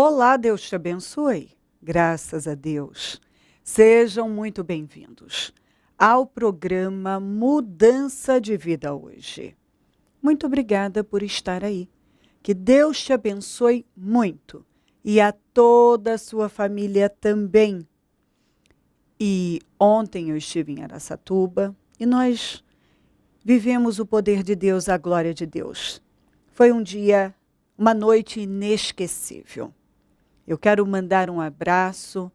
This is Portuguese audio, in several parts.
Olá, Deus te abençoe. Graças a Deus. Sejam muito bem-vindos ao programa Mudança de Vida hoje. Muito obrigada por estar aí. Que Deus te abençoe muito e a toda a sua família também. E ontem eu estive em Araçatuba e nós vivemos o poder de Deus, a glória de Deus. Foi um dia, uma noite inesquecível. Eu quero mandar um abraço,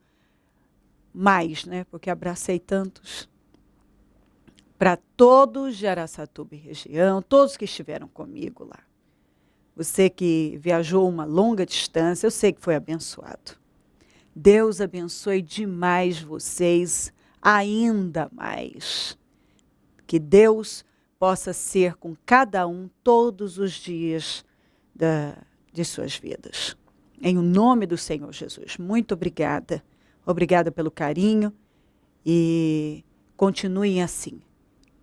porque abracei tantos, para todos de Araçatuba e região, todos que estiveram comigo lá. Você que viajou uma longa distância, eu sei que foi abençoado. Deus abençoe demais vocês, ainda mais. Que Deus possa ser com cada um todos os dias de suas vidas. Em o nome do Senhor Jesus, muito obrigada. Obrigada pelo carinho e continuem assim,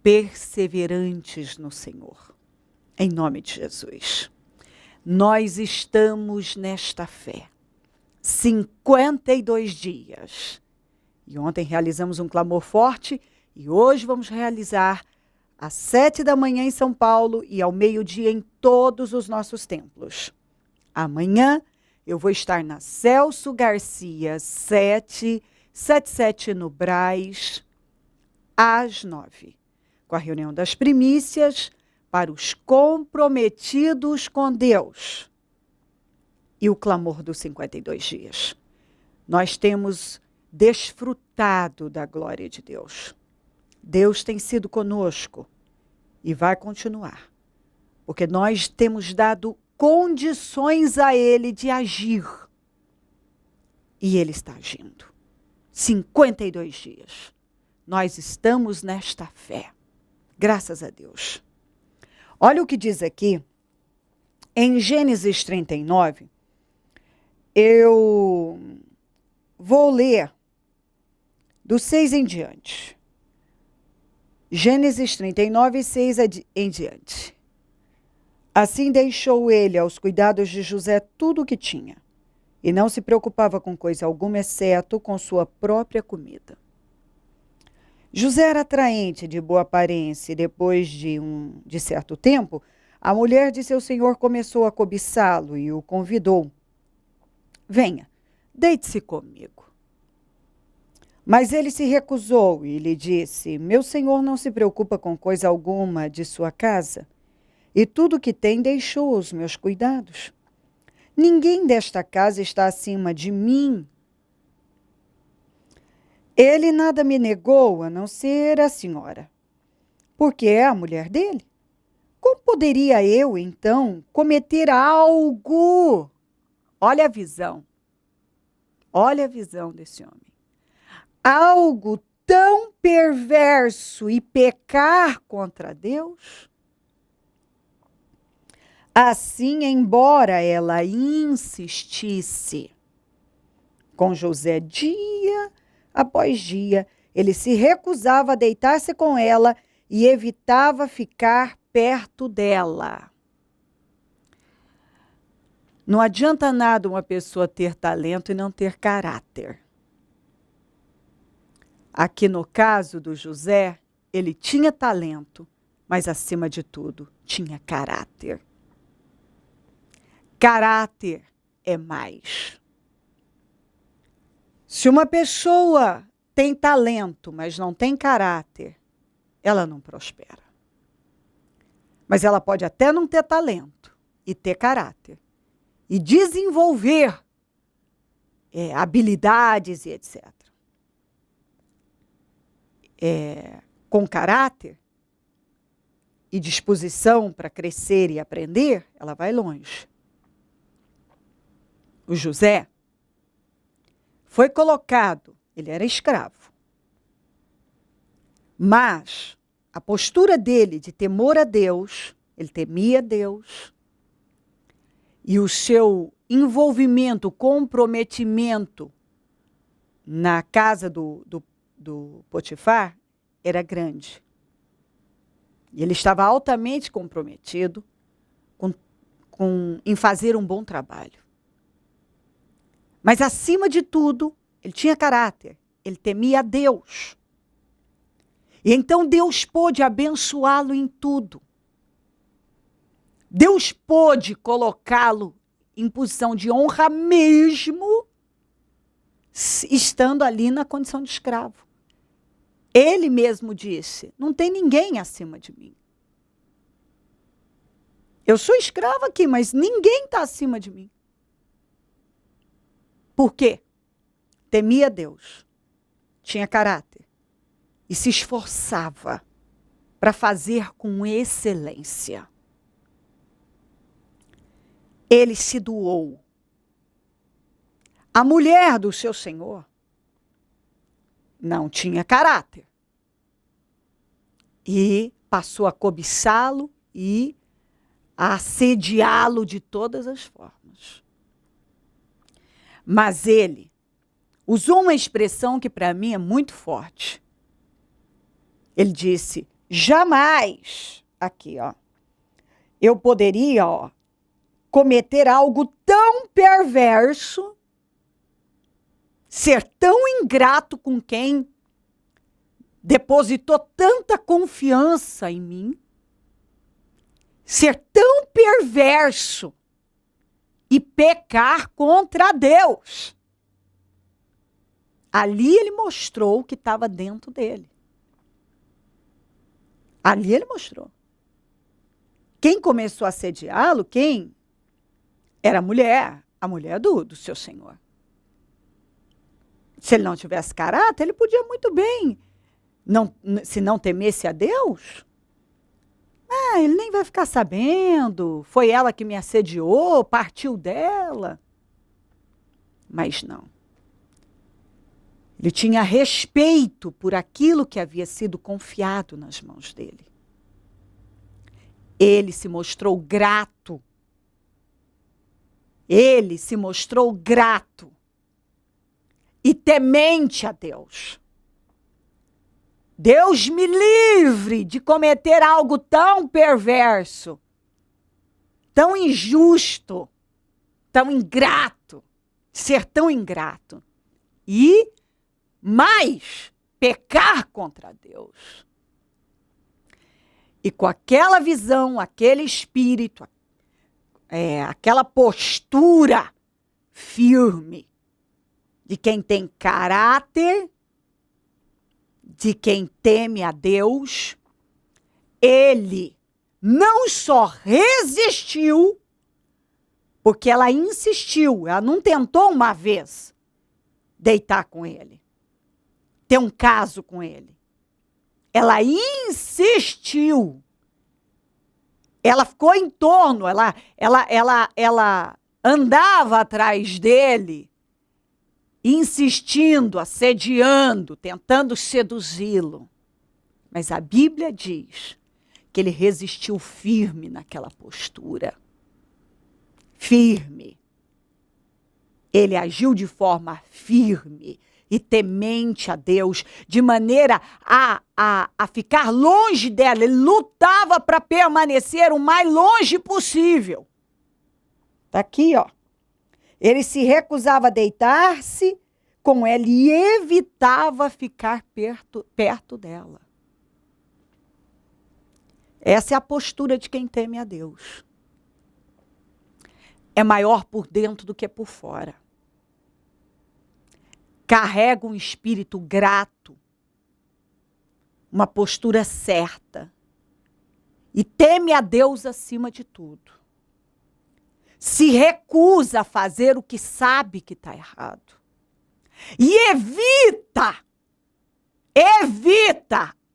perseverantes no Senhor. Em nome de Jesus. Nós estamos nesta fé. 52 dias. E ontem realizamos um clamor forte e hoje vamos realizar às 7 da manhã em São Paulo e ao meio-dia em todos os nossos templos. Amanhã eu vou estar na Celso Garcia 777 no Brás, às 9, com a reunião das primícias para os comprometidos com Deus e o clamor dos 52 dias. Nós temos desfrutado da glória de Deus. Deus tem sido conosco e vai continuar, porque nós temos dado condições a Ele de agir. E Ele está agindo. 52 dias. Nós estamos nesta fé. Graças a Deus. Olha o que diz aqui, em Gênesis 39, eu vou ler do 6 em diante. Gênesis 39, 6 em diante. Assim deixou ele aos cuidados de José tudo o que tinha, e não se preocupava com coisa alguma, exceto com sua própria comida. José era atraente, de boa aparência, e depois de certo tempo, a mulher de seu senhor começou a cobiçá-lo e o convidou. Venha, deite-se comigo. Mas ele se recusou e lhe disse, meu senhor não se preocupa com coisa alguma de sua casa, e tudo que tem deixou aos meus cuidados. Ninguém desta casa está acima de mim. Ele nada me negou, a não ser a senhora, porque é a mulher dele. Como poderia eu, então, cometer algo? Olha a visão desse homem. Algo tão perverso e pecar contra Deus? Assim, embora ela insistisse com José dia após dia, ele se recusava a deitar-se com ela e evitava ficar perto dela. Não adianta nada uma pessoa ter talento e não ter caráter. Aqui no caso do José, ele tinha talento, mas acima de tudo, tinha caráter. Caráter é mais. Se uma pessoa tem talento, mas não tem caráter, ela não prospera. Mas ela pode até não ter talento e ter caráter. E desenvolver habilidades e etc. Com caráter e disposição para crescer e aprender, ela vai longe. O José foi colocado, ele era escravo, mas a postura dele de temor a Deus, ele temia Deus, e o seu envolvimento, comprometimento na casa do Potifar era grande. E ele estava altamente comprometido em fazer um bom trabalho. Mas acima de tudo, ele tinha caráter, ele temia a Deus. E então Deus pôde abençoá-lo em tudo. Deus pôde colocá-lo em posição de honra mesmo estando ali na condição de escravo. Ele mesmo disse, não tem ninguém acima de mim. Eu sou escravo aqui, mas ninguém está acima de mim. Por quê? Temia Deus, tinha caráter e se esforçava para fazer com excelência. Ele se doou. A mulher do seu senhor não tinha caráter e passou a cobiçá-lo e a assediá-lo de todas as formas. Mas ele usou uma expressão que para mim é muito forte. Ele disse, jamais, aqui ó, eu poderia cometer algo tão perverso, ser tão ingrato com quem depositou tanta confiança em mim, ser tão perverso e pecar contra Deus. Ali ele mostrou o que estava dentro dele. Ali ele mostrou. Quem começou a assediá-lo, quem? Era a mulher do seu senhor. Se ele não tivesse caráter, ele podia muito bem, se não temesse a Deus, ele nem vai ficar sabendo, foi ela que me assediou, partiu dela. Mas não. Ele tinha respeito por aquilo que havia sido confiado nas mãos dele. Ele se mostrou grato. Ele se mostrou grato e temente a Deus. Deus me livre de cometer algo tão perverso, tão injusto, tão ingrato, ser tão ingrato. E mais, pecar contra Deus. E com aquela visão, aquele espírito, aquela postura firme de quem tem caráter, de quem teme a Deus, ele não só resistiu, porque ela insistiu, ela não tentou uma vez deitar com ele, ter um caso com ele. Ela insistiu. Ela ficou em torno, ela andava atrás dele, insistindo, assediando, tentando seduzi-lo. Mas a Bíblia diz que ele resistiu firme naquela postura. Firme. Ele agiu de forma firme e temente a Deus, de maneira a ficar longe dela. Ele lutava para permanecer o mais longe possível. Está aqui, ó. Ele se recusava a deitar-se com ela e evitava ficar perto dela. Essa é a postura de quem teme a Deus. É maior por dentro do que por fora. Carrega um espírito grato, uma postura certa. E teme a Deus acima de tudo. Se recusa a fazer o que sabe que está errado. E evita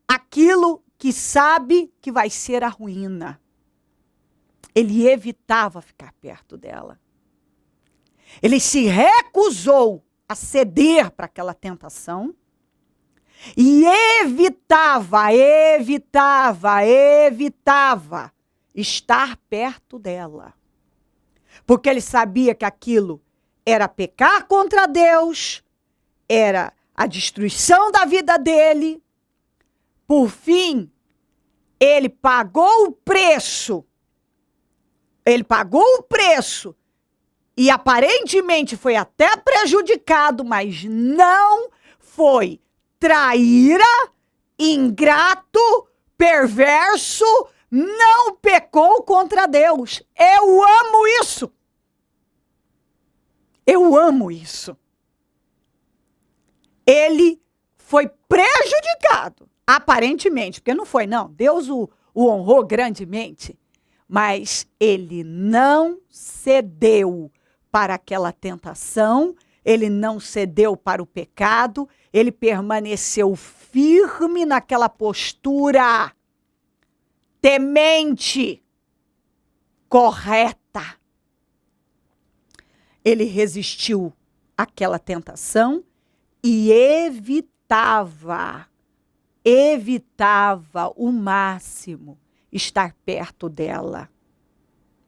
aquilo que sabe que vai ser a ruína. Ele evitava ficar perto dela. Ele se recusou a ceder para aquela tentação e evitava estar perto dela. Porque ele sabia que aquilo era pecar contra Deus, era a destruição da vida dele. Por fim, ele pagou o preço. Ele pagou o preço e aparentemente foi até prejudicado, mas não foi traíra, ingrato, perverso, não pecou contra Deus. Eu amo isso. Eu amo isso. Ele foi prejudicado, aparentemente, porque não foi, não. Deus o honrou grandemente, mas ele não cedeu para aquela tentação, ele não cedeu para o pecado, ele permaneceu firme naquela postura temente, correta. Ele resistiu àquela tentação e evitava o máximo estar perto dela.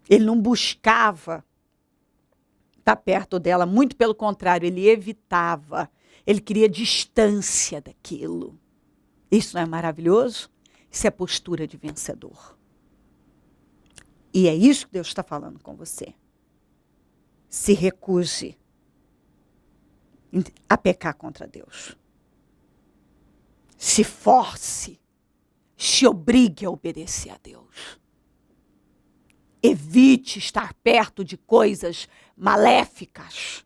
Ele não buscava estar perto dela, muito pelo contrário, ele evitava. Ele queria distância daquilo. Isso não é maravilhoso? Isso é postura de vencedor. E é isso que Deus está falando com você. Se recuse a pecar contra Deus. Se force, se obrigue a obedecer a Deus. Evite estar perto de coisas maléficas.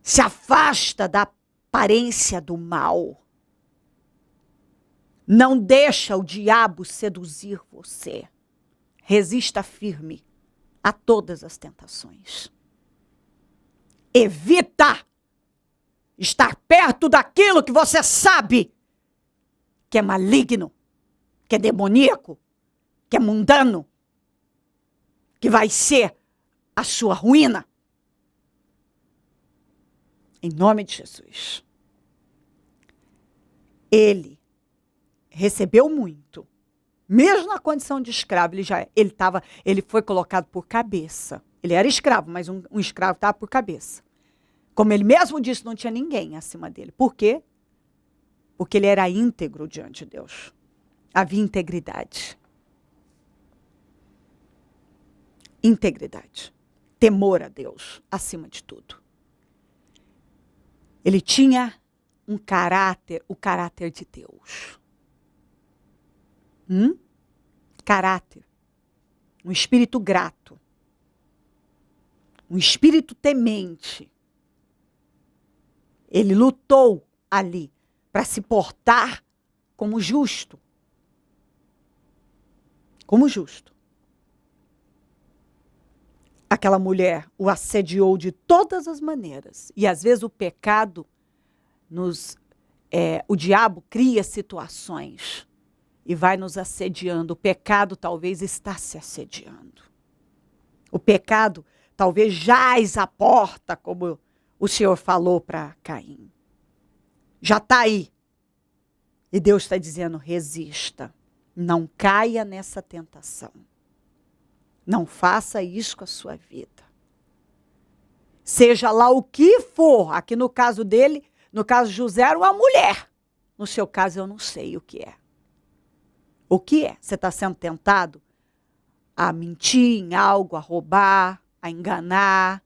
Se afasta da aparência do mal. Não deixa o diabo seduzir você. Resista firme a todas as tentações. Evita estar perto daquilo que você sabe que é maligno, que é demoníaco, que é mundano, que vai ser a sua ruína. Em nome de Jesus. Ele recebeu muito. Mesmo na condição de escravo, ele foi colocado por cabeça. Ele era escravo, mas um escravo estava por cabeça. Como ele mesmo disse, não tinha ninguém acima dele. Por quê? Porque ele era íntegro diante de Deus. Havia integridade. Integridade. Temor a Deus, acima de tudo. Ele tinha o caráter de Deus. Caráter. Um espírito grato. Um espírito temente. Ele lutou ali para se portar como justo. Como justo. Aquela mulher o assediou de todas as maneiras. E às vezes o pecado, o diabo cria situações e vai nos assediando. O pecado talvez está se assediando. O pecado talvez jaz à porta, como o Senhor falou para Caim. Já está aí. E Deus está dizendo, resista. Não caia nessa tentação. Não faça isso com a sua vida. Seja lá o que for. Aqui no caso dele, no caso de José, era uma mulher. No seu caso, eu não sei o que é. O que é? Você está sendo tentado a mentir em algo, a roubar, a enganar,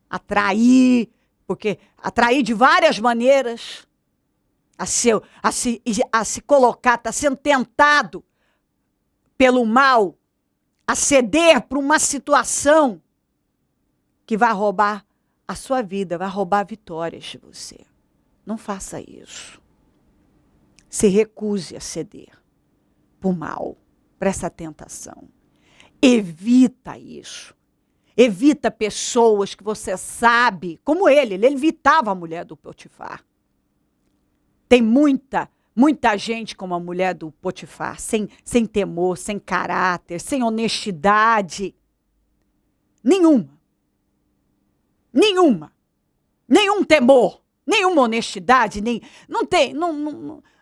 a trair, porque atrair de várias maneiras, a se colocar, está sendo tentado pelo mal, a ceder para uma situação que vai roubar a sua vida, vai roubar vitórias de você. Não faça isso. Se recuse a ceder para o mal, para essa tentação. Evita isso. Evita pessoas que você sabe, como ele evitava a mulher do Potifar. Tem muita gente como a mulher do Potifar, sem temor, sem caráter, sem honestidade. Nenhum temor, nenhuma honestidade,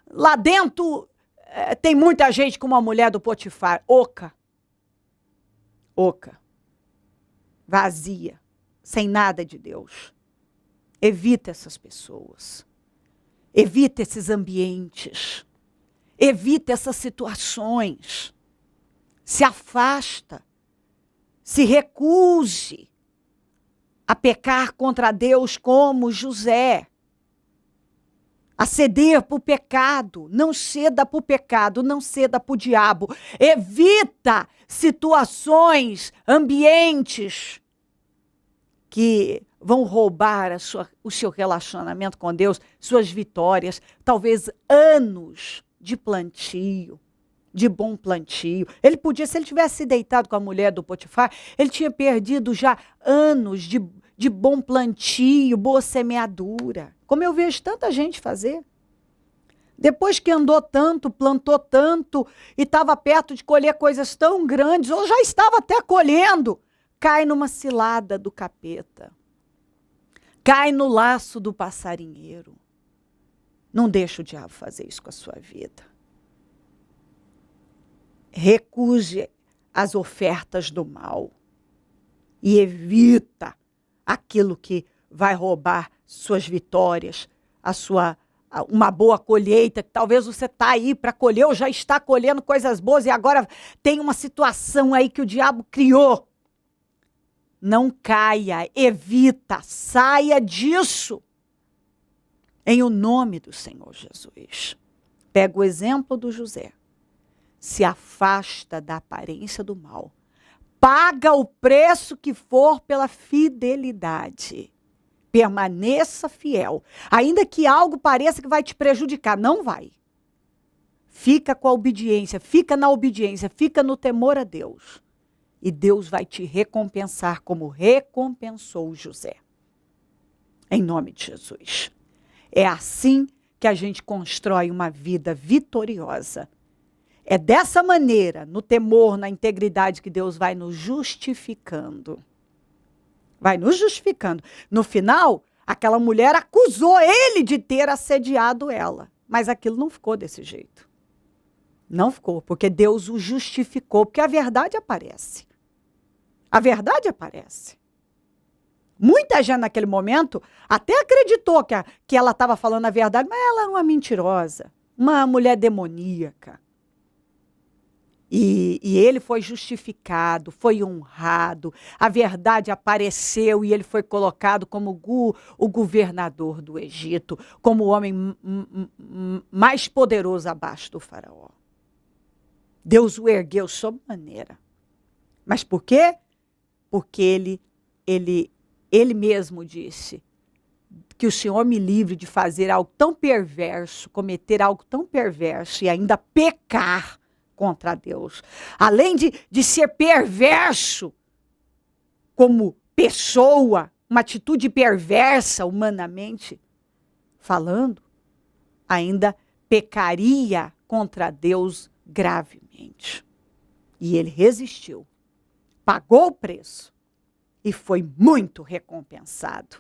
lá dentro tem muita gente como a mulher do Potifar, oca, vazia, sem nada de Deus. Evita essas pessoas. Evita esses ambientes. Evita essas situações. Se afasta. Se recuse a pecar contra Deus como José, a ceder para o pecado. Não ceda para o pecado, não ceda para o diabo. Evita situações, ambientes que vão roubar o seu relacionamento com Deus, suas vitórias, talvez anos de plantio, de bom plantio. Ele podia, se ele tivesse deitado com a mulher do Potifar, ele tinha perdido já anos de bom plantio, boa semeadura. Como eu vejo tanta gente fazer. Depois que andou tanto, plantou tanto e estava perto de colher coisas tão grandes, ou já estava até colhendo, cai numa cilada do capeta. Cai no laço do passarinheiro. Não deixe o diabo fazer isso com a sua vida. Recuse as ofertas do mal e evita aquilo que vai roubar suas vitórias, uma boa colheita, que talvez você está aí para colher ou já está colhendo coisas boas e agora tem uma situação aí que o diabo criou. Não caia, evita, saia disso. Em o nome do Senhor Jesus. Pega o exemplo do José. Se afasta da aparência do mal. Paga o preço que for pela fidelidade. Permaneça fiel. Ainda que algo pareça que vai te prejudicar, não vai. Fica com a obediência, fica na obediência, fica no temor a Deus. E Deus vai te recompensar como recompensou José. Em nome de Jesus. É assim que a gente constrói uma vida vitoriosa. É dessa maneira, no temor, na integridade, que Deus vai nos justificando. Vai nos justificando. No final, aquela mulher acusou ele de ter assediado ela. Mas aquilo não ficou desse jeito. Não ficou, porque Deus o justificou, porque a verdade aparece. A verdade aparece. Muita gente naquele momento até acreditou que ela estava falando a verdade, mas ela era uma mentirosa, uma mulher demoníaca. E ele foi justificado, foi honrado, a verdade apareceu e ele foi colocado como o governador do Egito, como o homem mais poderoso abaixo do faraó. Deus o ergueu sob maneira. Mas por quê? Porque ele mesmo disse que o Senhor me livre de fazer algo tão perverso, cometer algo tão perverso e ainda pecar contra Deus. Além de ser perverso como pessoa, uma atitude perversa humanamente falando, ainda pecaria contra Deus gravemente. E ele resistiu. Pagou o preço e foi muito recompensado.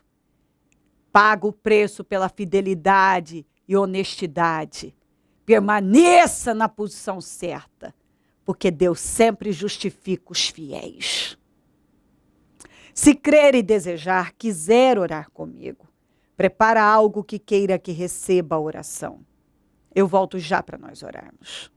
Paga o preço pela fidelidade e honestidade. Permaneça na posição certa, porque Deus sempre justifica os fiéis. Se crer e desejar, quiser orar comigo, prepara algo que queira que receba a oração. Eu volto já para nós orarmos.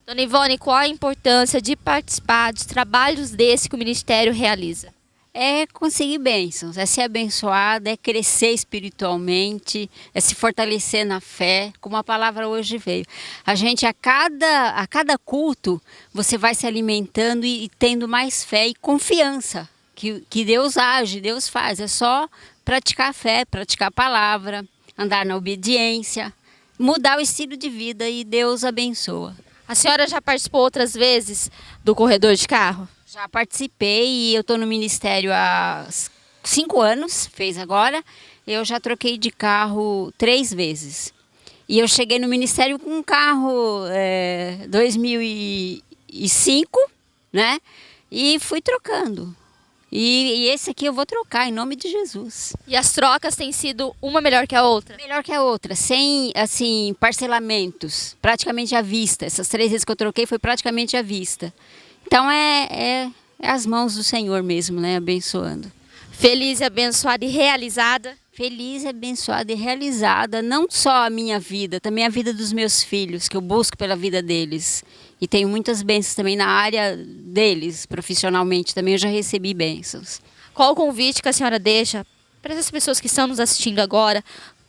Dona Ivone, qual a importância de participar dos trabalhos desse que o Ministério realiza? É conseguir bênçãos, é ser abençoada, é crescer espiritualmente, é se fortalecer na fé, como a palavra hoje veio. A gente, a cada culto, você vai se alimentando e tendo mais fé e confiança que Deus age, Deus faz. É só praticar a fé, praticar a palavra, andar na obediência, mudar o estilo de vida e Deus abençoa. A senhora já participou outras vezes do corredor de carro? Já participei e eu estou no ministério há 5 anos, fez agora. Eu já troquei de carro 3 vezes. E eu cheguei no ministério com um carro 2005, né? E fui trocando. E esse aqui eu vou trocar em nome de Jesus. E as trocas têm sido uma melhor que a outra? Melhor que a outra, sem assim parcelamentos, praticamente à vista. Essas 3 vezes que eu troquei foi praticamente à vista. Então é as mãos do Senhor mesmo, né, abençoando. Feliz, abençoada e realizada? Feliz, abençoada e realizada, não só a minha vida, também a vida dos meus filhos, que eu busco pela vida deles. E tenho muitas bênçãos também na área deles, profissionalmente também eu já recebi bênçãos. Qual o convite que a senhora deixa para essas pessoas que estão nos assistindo agora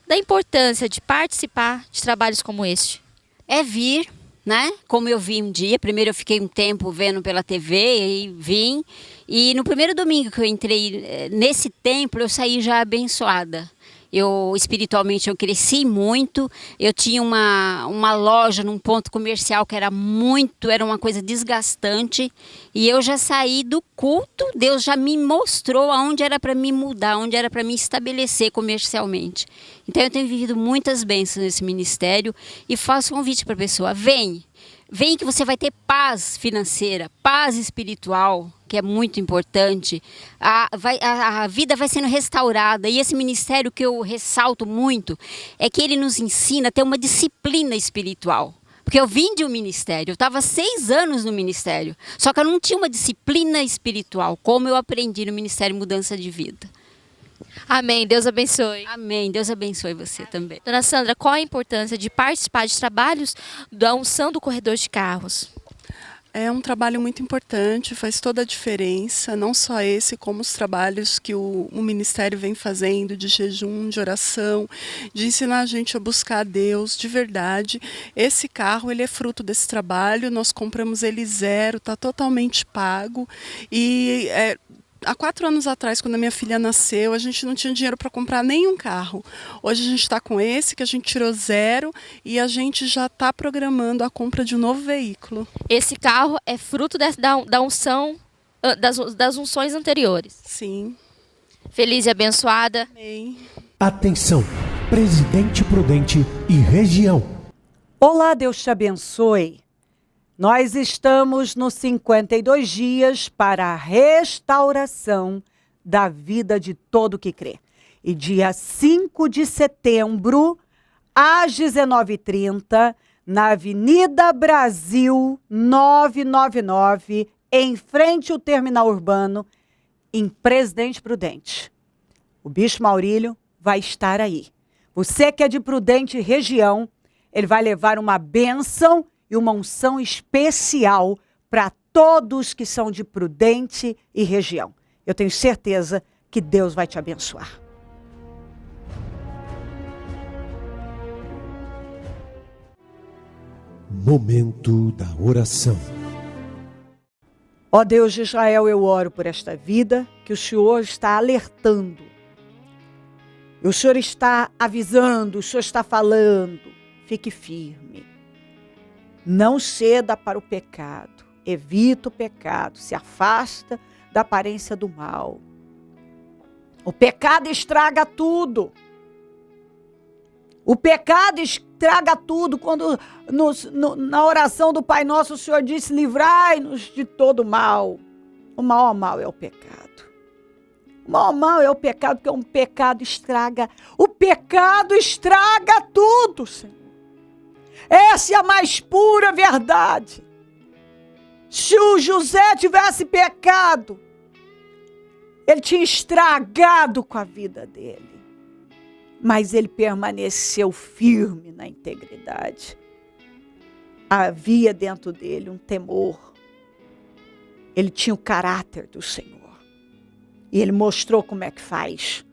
da importância de participar de trabalhos como este? É vir, né? Como eu vi um dia, primeiro eu fiquei um tempo vendo pela TV, aí vim. E no primeiro domingo que eu entrei nesse templo, eu saí já abençoada. Espiritualmente, eu cresci muito. Eu tinha uma loja num ponto comercial que era uma coisa desgastante. E eu já saí do culto, Deus já me mostrou aonde era para me mudar, onde era para me estabelecer comercialmente. Então eu tenho vivido muitas bênçãos nesse ministério e faço um convite para a pessoa: vem que você vai ter paz financeira, paz espiritual, que é muito importante. A vida vai sendo restaurada. E esse ministério que eu ressalto muito é que ele nos ensina a ter uma disciplina espiritual. Porque eu vim de um ministério, eu estava 6 anos no ministério, só que eu não tinha uma disciplina espiritual, como eu aprendi no Ministério Mudança de Vida. Amém. Deus abençoe. Amém. Deus abençoe você também. Dona Sandra, qual a importância de participar de trabalhos da unção do corredor de carros? É um trabalho muito importante, faz toda a diferença, não só esse, como os trabalhos que o Ministério vem fazendo de jejum, de oração, de ensinar a gente a buscar a Deus de verdade. Esse carro, ele é fruto desse trabalho, nós compramos ele zero, está totalmente pago. E há 4 anos atrás, quando a minha filha nasceu, a gente não tinha dinheiro para comprar nenhum carro. Hoje a gente está com esse, que a gente tirou zero, e a gente já está programando a compra de um novo veículo. Esse carro é fruto da unção, das unções anteriores. Sim. Feliz e abençoada. Amém. Atenção, Presidente Prudente e região. Olá, Deus te abençoe. Nós estamos nos 52 dias para a restauração da vida de todo que crê. E dia 5 de setembro, às 19h30, na Avenida Brasil 999, em frente ao terminal urbano, em Presidente Prudente. O Bispo Maurílio vai estar aí. Você que é de Prudente região, ele vai levar uma bênção e uma unção especial para todos que são de Prudente e região. Eu tenho certeza que Deus vai te abençoar. Momento da oração. Ó Deus de Israel, eu oro por esta vida que o Senhor está alertando. O Senhor está avisando, o Senhor está falando. Fique firme. Não ceda para o pecado, evita o pecado, se afasta da aparência do mal. O pecado estraga tudo. O pecado estraga tudo. Quando na oração do Pai Nosso o Senhor disse: livrai-nos de todo mal. O maior mal é o pecado. O maior mal é o pecado, porque um pecado estraga. O pecado estraga tudo, Senhor. Essa é a mais pura verdade. Se o José tivesse pecado, ele tinha estragado com a vida dele. Mas ele permaneceu firme na integridade. Havia dentro dele um temor. Ele tinha o caráter do Senhor. E ele mostrou como é que faz.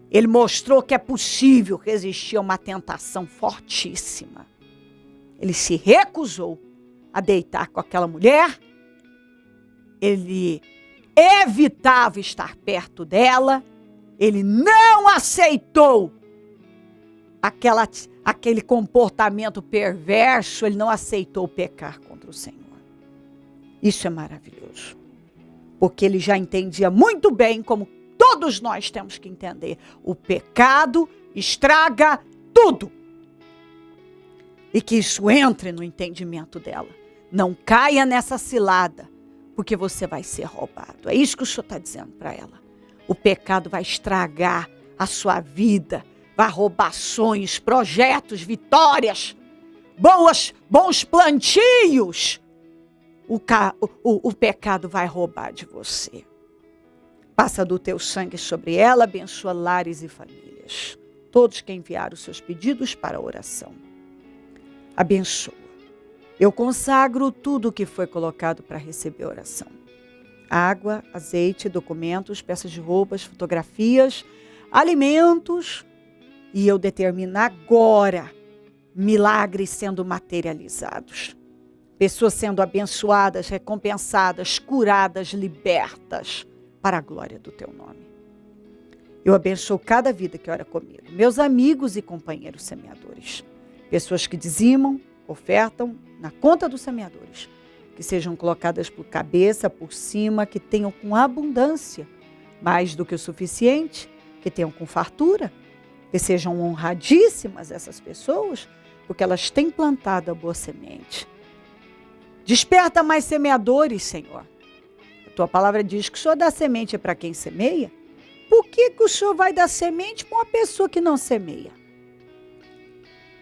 Ele mostrou que é possível resistir a uma tentação fortíssima. Ele se recusou a deitar com aquela mulher. Ele evitava estar perto dela. Ele não aceitou aquele comportamento perverso. Ele não aceitou pecar contra o Senhor. Isso é maravilhoso. Porque ele já entendia muito bem como todos nós temos que entender. O pecado estraga tudo. E que isso entre no entendimento dela. Não caia nessa cilada, porque você vai ser roubado. É isso que o Senhor está dizendo para ela. O pecado vai estragar a sua vida, vai roubar sonhos, projetos, vitórias, bons plantios. O pecado vai roubar de você. Passa do teu sangue sobre ela, abençoa lares e famílias. Todos que enviaram seus pedidos para a oração. Abençoa. Eu consagro tudo o que foi colocado para receber oração. Água, azeite, documentos, peças de roupas, fotografias, alimentos. E eu determino agora milagres sendo materializados. Pessoas sendo abençoadas, recompensadas, curadas, libertas para a glória do teu nome. Eu abençoo cada vida que ora comigo, meus amigos e companheiros semeadores. Pessoas que dizimam, ofertam na conta dos semeadores. Que sejam colocadas por cabeça, por cima, que tenham com abundância, mais do que o suficiente, que tenham com fartura, que sejam honradíssimas essas pessoas, porque elas têm plantado a boa semente. Desperta mais semeadores, Senhor. A tua palavra diz que o Senhor dá semente para quem semeia. Por que o Senhor vai dar semente para uma pessoa que não semeia?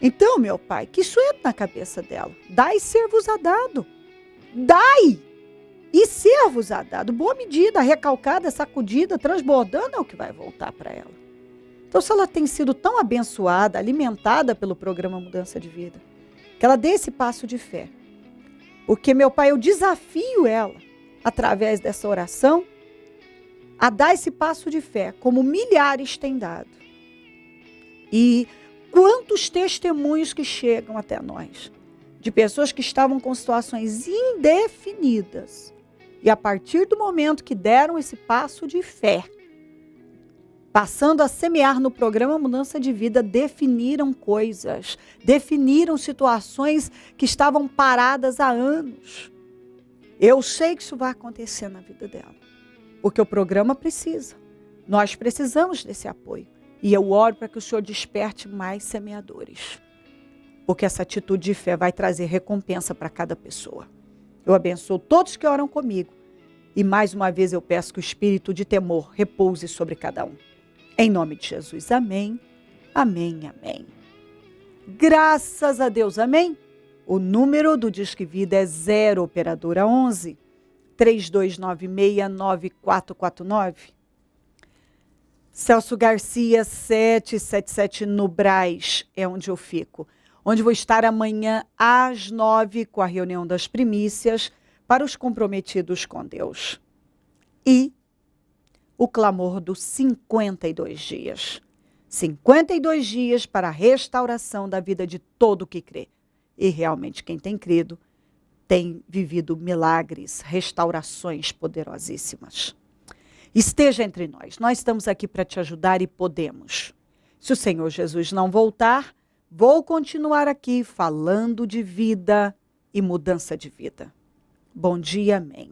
Então, meu Pai, que isso entre na cabeça dela. Dai e ser-vos-á dado. Dai e ser-vos-á dado. Boa medida, recalcada, sacudida, transbordando é o que vai voltar para ela. Então, se ela tem sido tão abençoada, alimentada pelo programa Mudança de Vida, que ela dê esse passo de fé. Porque, meu Pai, eu desafio ela, através dessa oração, a dar esse passo de fé, como milhares têm dado. E quantos testemunhos que chegam até nós, de pessoas que estavam com situações indefinidas, e a partir do momento que deram esse passo de fé, passando a semear no programa Mudança de Vida, definiram coisas, definiram situações que estavam paradas há anos. Eu sei que isso vai acontecer na vida dela, porque o programa precisa. Nós precisamos desse apoio. E eu oro para que o Senhor desperte mais semeadores, porque essa atitude de fé vai trazer recompensa para cada pessoa. Eu abençoo todos que oram comigo. E mais uma vez eu peço que o espírito de temor repouse sobre cada um. Em nome de Jesus, amém, amém, amém. Graças a Deus, amém. O número do Disque Vida é 0 operadora 11 3296-9449. Celso Garcia 777 no Brás é onde eu fico. Onde vou estar amanhã às 9 com a reunião das primícias para os comprometidos com Deus. E o clamor dos 52 dias. 52 dias para a restauração da vida de todo que crê. E realmente quem tem crido tem vivido milagres, restaurações poderosíssimas. Esteja entre nós. Nós estamos aqui para te ajudar e podemos. Se o Senhor Jesus não voltar, vou continuar aqui falando de vida e mudança de vida. Bom dia, amém.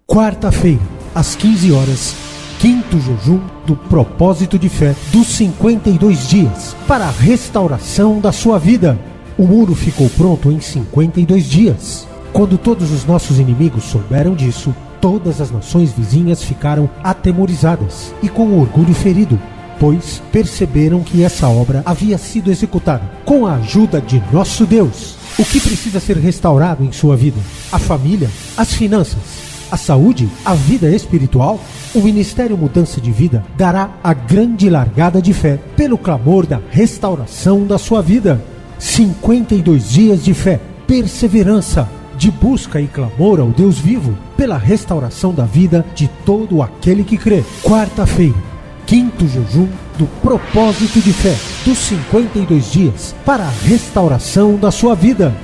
Quarta-feira, às 15 horas, quinto jejum do propósito de fé dos 52 dias para a restauração da sua vida. O muro ficou pronto em 52 dias. Quando todos os nossos inimigos souberam disso, todas as nações vizinhas ficaram atemorizadas e com orgulho ferido, pois perceberam que essa obra havia sido executada com a ajuda de nosso Deus. O que precisa ser restaurado em sua vida? A família? As finanças? A saúde? A vida espiritual? O Ministério Mudança de Vida dará a grande largada de fé pelo clamor da restauração da sua vida. 52 dias de fé, perseverança, de busca e clamor ao Deus vivo pela restauração da vida de todo aquele que crê. Quarta-feira, quinto jejum do propósito de fé dos 52 dias para a restauração da sua vida.